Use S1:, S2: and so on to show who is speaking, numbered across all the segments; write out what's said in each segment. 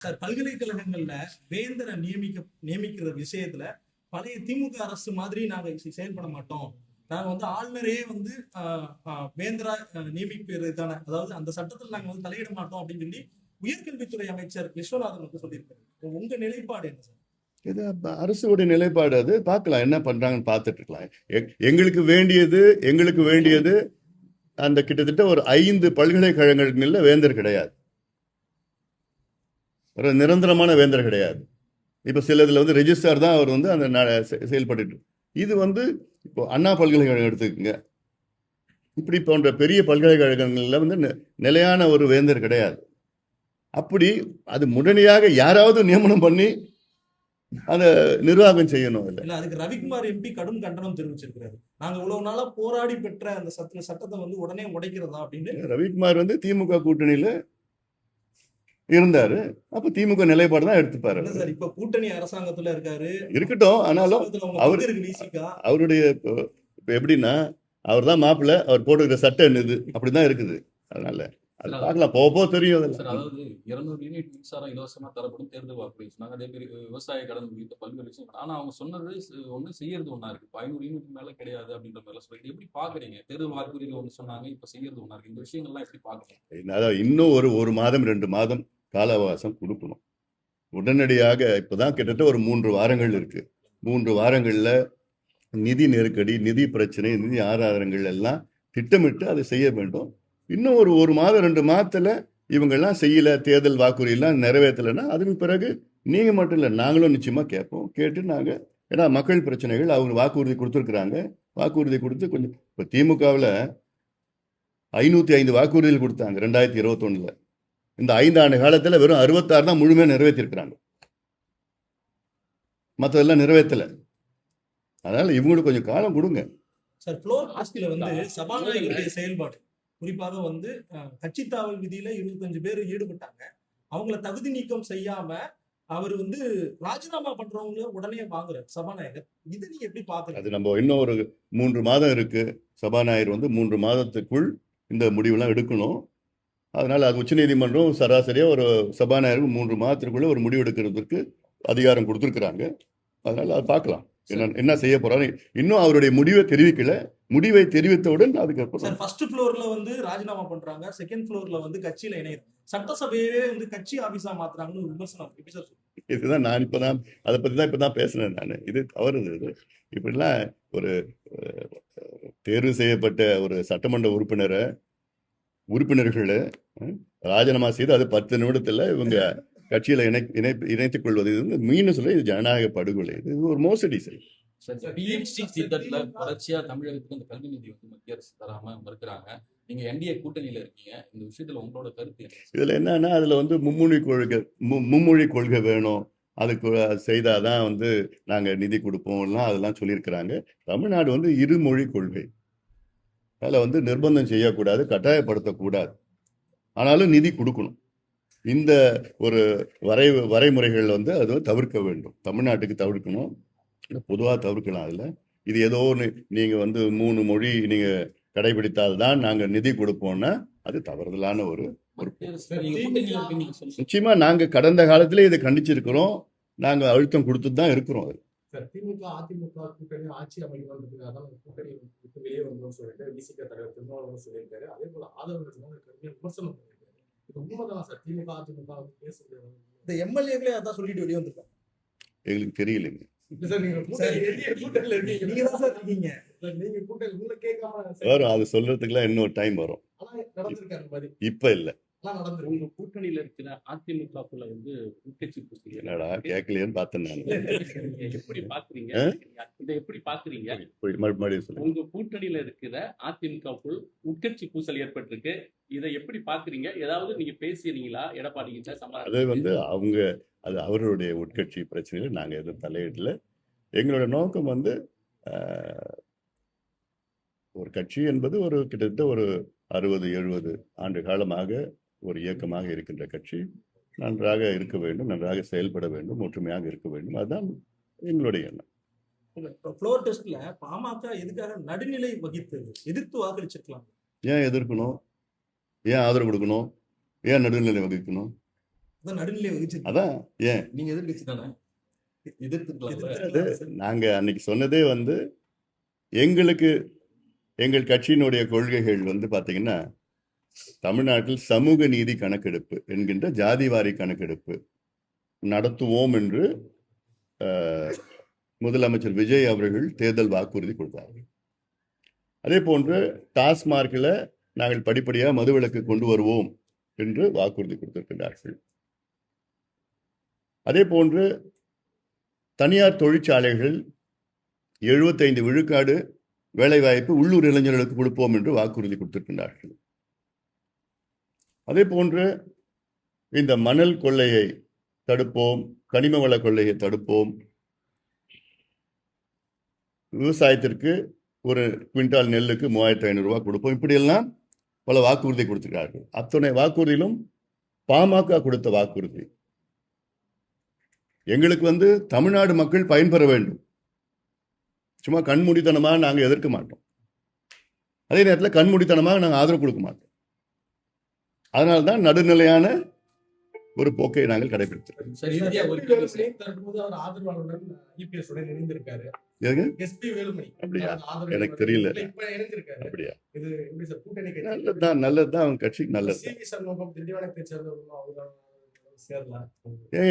S1: Sir, பல்கலைக்கழகங்கள்ல வேந்தரை நியமிக்கிற விஷயத்துல பழைய திமுக அரசு மாதிரி நாங்க செயல்பட மாட்டோம். நாங்க வந்து ஆளுநரே வந்து வேந்தரா நியமிப்பதற்கான, அதாவது அந்த சட்டத்தில் நாங்க வந்து தலையிட மாட்டோம் அப்படின்னு சொல்லி உயர்கல்வித்துறை அமைச்சர் விஸ்வநாதன் வந்து சொல்லியிருக்காரு. உங்க நிலைப்பாடு என்ன சார்?
S2: இது அரசுடைய நிலைப்பாடு. அது பார்க்கலாம், என்ன பண்றாங்கன்னு பார்த்துட்டு இருக்கலாம். எங்களுக்கு வேண்டியது அந்த கிட்டத்தட்ட ஒரு 5 பல்கலைக்கழகங்கள்ல வேந்தர் கிடையாது, ஒரு நிரந்தரமான வேந்தர் கிடையாது. இப்ப சில இதுல வந்து ரெஜிஸ்டார் தான் அவர் வந்து அந்த செயல்பட்டு. இது வந்து இப்போ அண்ணா பல்கலைக்கழகம் எடுத்துக்கோங்க, இப்படி போன்ற பெரிய பல்கலைக்கழகங்கள்ல வந்து நிலையான ஒரு வேந்தர் கிடையாது. அப்படி அது உடனடியாக யாராவது நியமனம் பண்ணி அந்த நிர்வாகம் செய்யணும்.
S1: இல்ல, அதுக்கு ரவிக்குமார் எம்பி கடும் கண்டனம் தெரிவிச்சிருக்கிறாரு. நாங்க இவ்வளவு நாளா போராடி பெற்ற அந்த சட்டத்தை வந்து உடனே உடைக்கிறதா அப்படின்னு.
S2: ரவிக்குமார் வந்து திமுக கூட்டணியில இருந்தாரு, அப்ப திமுக நிலைப்பாடு தான் எடுத்துப்பாரு.
S1: சார், இப்ப கூட்டணி அரசாங்கத்துல இருக்காரு,
S2: இருக்கட்டும். ஆனாலும் அவருடைய இப்ப எப்படின்னா, அவர் தான் மாப்பிள்ள, அவர் போட்டுக்கிற சட்டம் என்னது அப்படிதான் இருக்குது. அதனால அது பார்க்கலாம், போக தெரியும்.
S3: அதாவது 200 யூனிட் மின்சாரம் இலவசமா தரப்படும் தேர்தல் வாக்குறுதி சொன்னாங்க. அதே மாதிரி விவசாய கடன் உள்ளிட்ட பல்வேறு விஷயம். ஆனா அவங்க சொன்னது ஒண்ணு, செய்யறது ஒண்ணா இருக்கு. 500 யூனிட் மேல கிடையாது அப்படின்ற மாதிரி சொல்லிட்டு எப்படி பாக்குறீங்க? தேர்தல் வாக்குறுதியில ஒண்ணு சொன்னாங்க, இப்ப செய்யறது ஒண்ணா இருக்கு. இந்த விஷயங்கள்லாம் எப்படி பாக்குறீங்க?
S2: இன்னும் ஒரு மாதம் 2 மாதம் கால அவகாசம் கொடுக்கணும். உடனடியாக இப்பதான் கிட்டத்தட்ட ஒரு 3 வாரங்கள் இருக்கு. 3 வாரங்கள்ல நிதி நெருக்கடி, நிதி பிரச்சனை, நிதி ஆதாரங்கள் எல்லாம் திட்டமிட்டு அதை செய்ய வேண்டும். இன்னும் ஒரு மாதம் 2 மாதத்துல இவங்கெல்லாம் செய்யல, தேர்தல் வாக்குறுதி எல்லாம் நிறைவேற்றலைன்னா அதுக்கு பிறகு நீங்க மட்டும் இல்லை, நாங்களும் நிச்சயமா கேட்போம். கேட்டு நாங்க, ஏன்னா மக்கள் பிரச்சனைகள், அவங்க வாக்குறுதி கொடுத்துருக்குறாங்க. வாக்குறுதி கொடுத்து கொஞ்சம், இப்ப திமுகவில் 505 வாக்குறுதிகள் கொடுத்தாங்க 2021. இந்த 5 ஆண்டு காலத்துல வெறும் 66 தான் முழுமையா நிறைவேற்றிருக்கிறாங்க, மற்றதெல்லாம் நிறைவேற்றல. அதனால இவங்களுக்கு கொஞ்சம் காலம் கொடுங்க
S1: சார். ஃப்ளோர் டெஸ்ட்ல வந்து சபாநாயகருடைய செயல்பாடு, குறிப்பாக வந்து கட்சி தாவல் விதியில 25 பேர் ஈடுபட்டாங்க. அவங்கள தகுதி நீக்கம் செய்யாம அவர் வந்து ராஜினாமா பண்றவங்க உடனே வாங்குறாரு சபாநாயகர். இது நீங்க எப்படி பாக்குறீங்க?
S2: அது நம்ம இன்னும் ஒரு 3 மாதம் இருக்கு. சபாநாயகர் வந்து 3 மாதத்துக்குள் இந்த முடிவுலாம் எடுக்கணும். அதனால அது உச்சநீதிமன்றம் சராசரியா ஒரு சபாநாயகருக்கு 3 மாதத்திற்குள்ள ஒரு முடிவு எடுக்கிறதுக்கு அதிகாரம் கொடுத்துருக்குறாங்க. அதனால அது பார்க்கலாம் என்ன செய்ய போறாரு. இன்னும் அவருடைய முடிவை தெரிவிக்கல. முடிவை தெரிவித்தவுடன் அதுக்கப்புறம்
S1: ஃபர்ஸ்ட் ஃப்ளோர்ல வந்து ராஜினாமா பண்றாங்க, செகண்ட் ஃப்ளோர்ல வந்து கட்சியில இணைய சட்டசபையே வந்து கட்சி ஆபீஸா மாத்துறாங்கன்னு ஒரு விமர்சனம்.
S2: இதுதான் நான் இப்பதான் அதை பத்தி தான் இப்பதான் பேசினேன் நான். இது தவறு. இது இப்படிலாம் ஒரு தேர்வு செய்யப்பட்ட ஒரு சட்டமன்ற உறுப்பினர்களை ராஜினாமா செய்து அது 10 நிமிடத்துல இவங்க கட்சியில இணைத்துக் கொள்வது, இது மீண்டும் சொல்ல, இது ஜனநாயக படுகொலை, இது ஒரு மோசடி செயல்.
S3: தொடர்ச்சியா தமிழகத்துக்கு அந்த கல்வி நிதி வந்து மத்திய அரசு தராம மறுக்கிறாங்க. நீங்க என்டிஏ கூட்டணியில இருக்கீங்க, இந்த விஷயத்துல உங்களோட கருத்து என்ன?
S2: இதுல என்னன்னா, அதுல வந்து மும்மொழி கொள்கை வேணும், அதுக்கு செய்தாதான் வந்து நாங்க நிதி கொடுப்போம்லாம் அதெல்லாம் சொல்லியிருக்கிறாங்க. தமிழ்நாடு வந்து இருமொழி கொள்கை, அதில் வந்து நிர்பந்தம் செய்யக்கூடாது, கட்டாயப்படுத்தக்கூடாது, ஆனாலும் நிதி கொடுக்கணும். இந்த ஒரு வரைமுறைகள் வந்து அது தவிர்க்க வேண்டும். தமிழ்நாட்டுக்கு தவிர்க்கணும், பொதுவாக தவிர்க்கலாம். அதில் இது ஏதோ ஒன்று நீங்கள் வந்து 3 மொழி நீங்கள் கடைபிடித்தால்தான் நாங்கள் நிதி கொடுப்போம்னா அது தவறுதலான ஒரு நிச்சயமா நாங்கள் கடந்த காலத்திலே இதை கண்டிச்சிருக்கிறோம், நாங்கள் அழுத்தம் கொடுத்துட்டு தான் இருக்கிறோம். அது
S4: திமுக அதிமுக கூட்டணி ஆட்சி அமைக்கிறதுக்காக கூட்டணி விட்டு வெளியே வந்தோம்னு சொல்லிட்டு விசிக தலைவர் திருமாவளவன் சொல்லியிருக்காரு. அதே போல ஆதரவு விமர்சனம் பண்ணியிருக்காரு. இது உண்மைதான் சார்? திமுக அதிமுக பேசுறது
S1: இந்த எம்எல்ஏக்களே அதான் சொல்லிட்டு வெளியே வந்திருக்காங்க.
S2: எங்களுக்கு தெரியலைங்க. அது சொல்றதுக்குலாம் இன்னொரு டைம் வரும். இப்ப இல்ல.
S3: உங்க கூட்டணியில இருக்கிற அதிமுகக்குள்ள வந்து உட்கட்சி பூசல்
S2: என்னடா கேட்கலையேன்னு பார்த்தேன் நான்.
S3: எப்படி பாக்குறீங்க? இதை எப்படி பாக்குறீங்க?
S2: உங்க
S3: கூட்டணியில இருக்கிற அதிமுகக்குள் உட்கட்சி பூசல் ஏற்பட்டிருக்கு, இதை எப்படி பாக்குறீங்க? ஏதாவது நீங்க பேசினீங்களா எடப்பாடி கிட்ட?
S2: அது வந்து அது அவர்களுடைய உட்கட்சி பிரச்சனையில நாங்க எதுவும் தலையிடல. எங்களோட நோக்கம் வந்து ஒரு கட்சி என்பது ஒரு கிட்டத்தட்ட ஒரு 60-70 ஆண்டு காலமாக ஒரு இயக்கமாக இருக்கின்ற கட்சி நன்றாக இருக்க வேண்டும், நன்றாக செயல்பட வேண்டும், ஒற்றுமையாக இருக்க வேண்டும். அதுதான் எங்களுடைய எண்ணம்.
S1: ஃப்ளோர் டெஸ்ட்ல பாமக எதுக்காக நடுநிலை வகித்தது? எதிர்த்து வாக்களிச்சிருக்கலாம்.
S2: ஏன் எதிர்க்கணும்? ஏன் ஆதரவு கொடுக்கணும்? ஏன் நடுநிலை வகிக்கணும்?
S1: அதான் நடுநிலை வகிச்சிருக்காங்க.
S2: அதான் ஏன்
S3: நீங்க எதிர்கட்சி தானே, எதிர்த்துக்கலாம்ல.
S2: அது நாங்க அன்னைக்கு சொன்னதே வந்து எங்களுக்கு எங்கள் கட்சியினுடைய கொள்கைகள் வந்து பாத்தீங்கன்னா தமிழ்நாட்டில் சமூக நீதி கணக்கெடுப்பு என்கின்ற ஜாதிவாரி கணக்கெடுப்பு நடத்துவோம் என்று முதலமைச்சர் விஜய் அவர்கள் தேர்தல் வாக்குறுதி கொடுத்தார்கள். அதே போன்று டாஸ்மார்க்கில் நாங்கள் படிப்படியாக மதுவிலக்கு கொண்டு வருவோம் என்று வாக்குறுதி கொடுத்திருக்கிறார்கள். அதே போன்று தனியார் தொழிற்சாலைகள் 75 விழுக்காடு வேலைவாய்ப்பு உள்ளூர் இளைஞர்களுக்கு கொடுப்போம் என்று வாக்குறுதி கொடுத்திருக்கிறார்கள். அதே போன்று இந்த மணல் கொள்ளையை தடுப்போம், கனிம வள கொள்ளையை தடுப்போம், விவசாயத்திற்கு ஒரு குவிண்டால் நெல்லுக்கு 3500 ரூபாய் கொடுப்போம், இப்படியெல்லாம் பல வாக்குறுதி கொடுத்திருக்கிறார்கள். அத்தனை வாக்குறுதியிலும் பாமக கொடுத்த வாக்குறுதி எங்களுக்கு வந்து தமிழ்நாடு மக்கள் பயன்பெற வேண்டும். சும்மா கண்மூடித்தனமாக நாங்கள் எதிர்க்க மாட்டோம், அதே நேரத்தில் கண்மூடித்தனமாக நாங்கள் ஆதரவு கொடுக்க மாட்டோம். அதனால்தான் நடுநிலையான ஒரு போக்கை நாங்கள் கடைபிடித்தோம்.
S3: சரி, இறுதியா ஒரு
S4: எஸ்பி வேலுமணி தற்போது அவர் ஆதரவாளருடன் EPS உடன் இணைந்திருக்காரு. எஸ்பி வேலுமணி
S2: அப்படியா?
S4: அவர் ஆதரவாளர்
S2: எனக்கு தெரியல.
S4: இப்ப இணைந்திருக்காரு.
S2: அப்படியா?
S4: இது எப்படி சார் கூட்டணி கட்சி?
S2: நல்லதுதான் அவங்க கட்சிக்கு நல்லது.
S4: CV சண்முகம் திண்டிவனத்தை சேர்ந்தவர்களும் அவங்க சேரலாம்.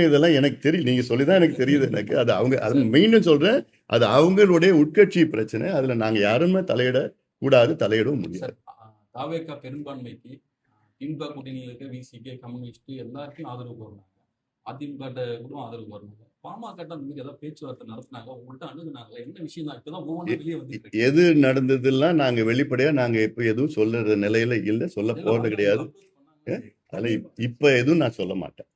S2: இதெல்லாம் எனக்கு தெரியும், நீங்க சொல்லிதான் எனக்கு தெரியுது. எனக்கு அது அவங்க அது மீண்டும் சொல்றேன், அது அவங்களுடைய உட்கட்சி பிரச்சனை. அதுல நாங்க யாருமே தலையிட கூடாது, தலையிடவும் முடியாது.
S3: தாவேகா பெரும்பான்மைக்கு திமுக கூட்டணியில் இருக்க விசிகே, கம்யூனிஸ்ட் எல்லாருக்கும் ஆதரவு கோரினாங்க. அதிமுக கூட ஆதரவு கோரினாங்க. பாமக ஏதாவது பேச்சுவார்த்தை நடத்தினாங்க, உங்கள்கிட்ட அணுகுனாங்க, என்ன விஷயம் தான் இப்பதான் ஒவ்வொன்றும் வெளியே வந்து
S2: எது நடந்ததெல்லாம் நாங்க வெளிப்படையா நாங்க இப்ப எதுவும் சொல்ற நிலையில இல்ல, சொல்ல போறது கிடையாது. அதுல இப்ப எதுவும் நான் சொல்ல மாட்டேன்.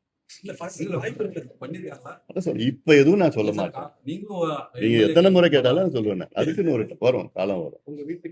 S3: பண்ணிருக்காங்களா?
S2: அதான் சொல்றேன், இப்ப எதுவும் நான் சொல்ல மாட்டேன்.
S3: நீங்களும்
S2: நீங்க எத்தனை முறை கேட்டாலும் சொல்லுவேன். அதுக்குன்னு ஒரு வரும், காலம் வரும்.
S4: உங்க வீட்டு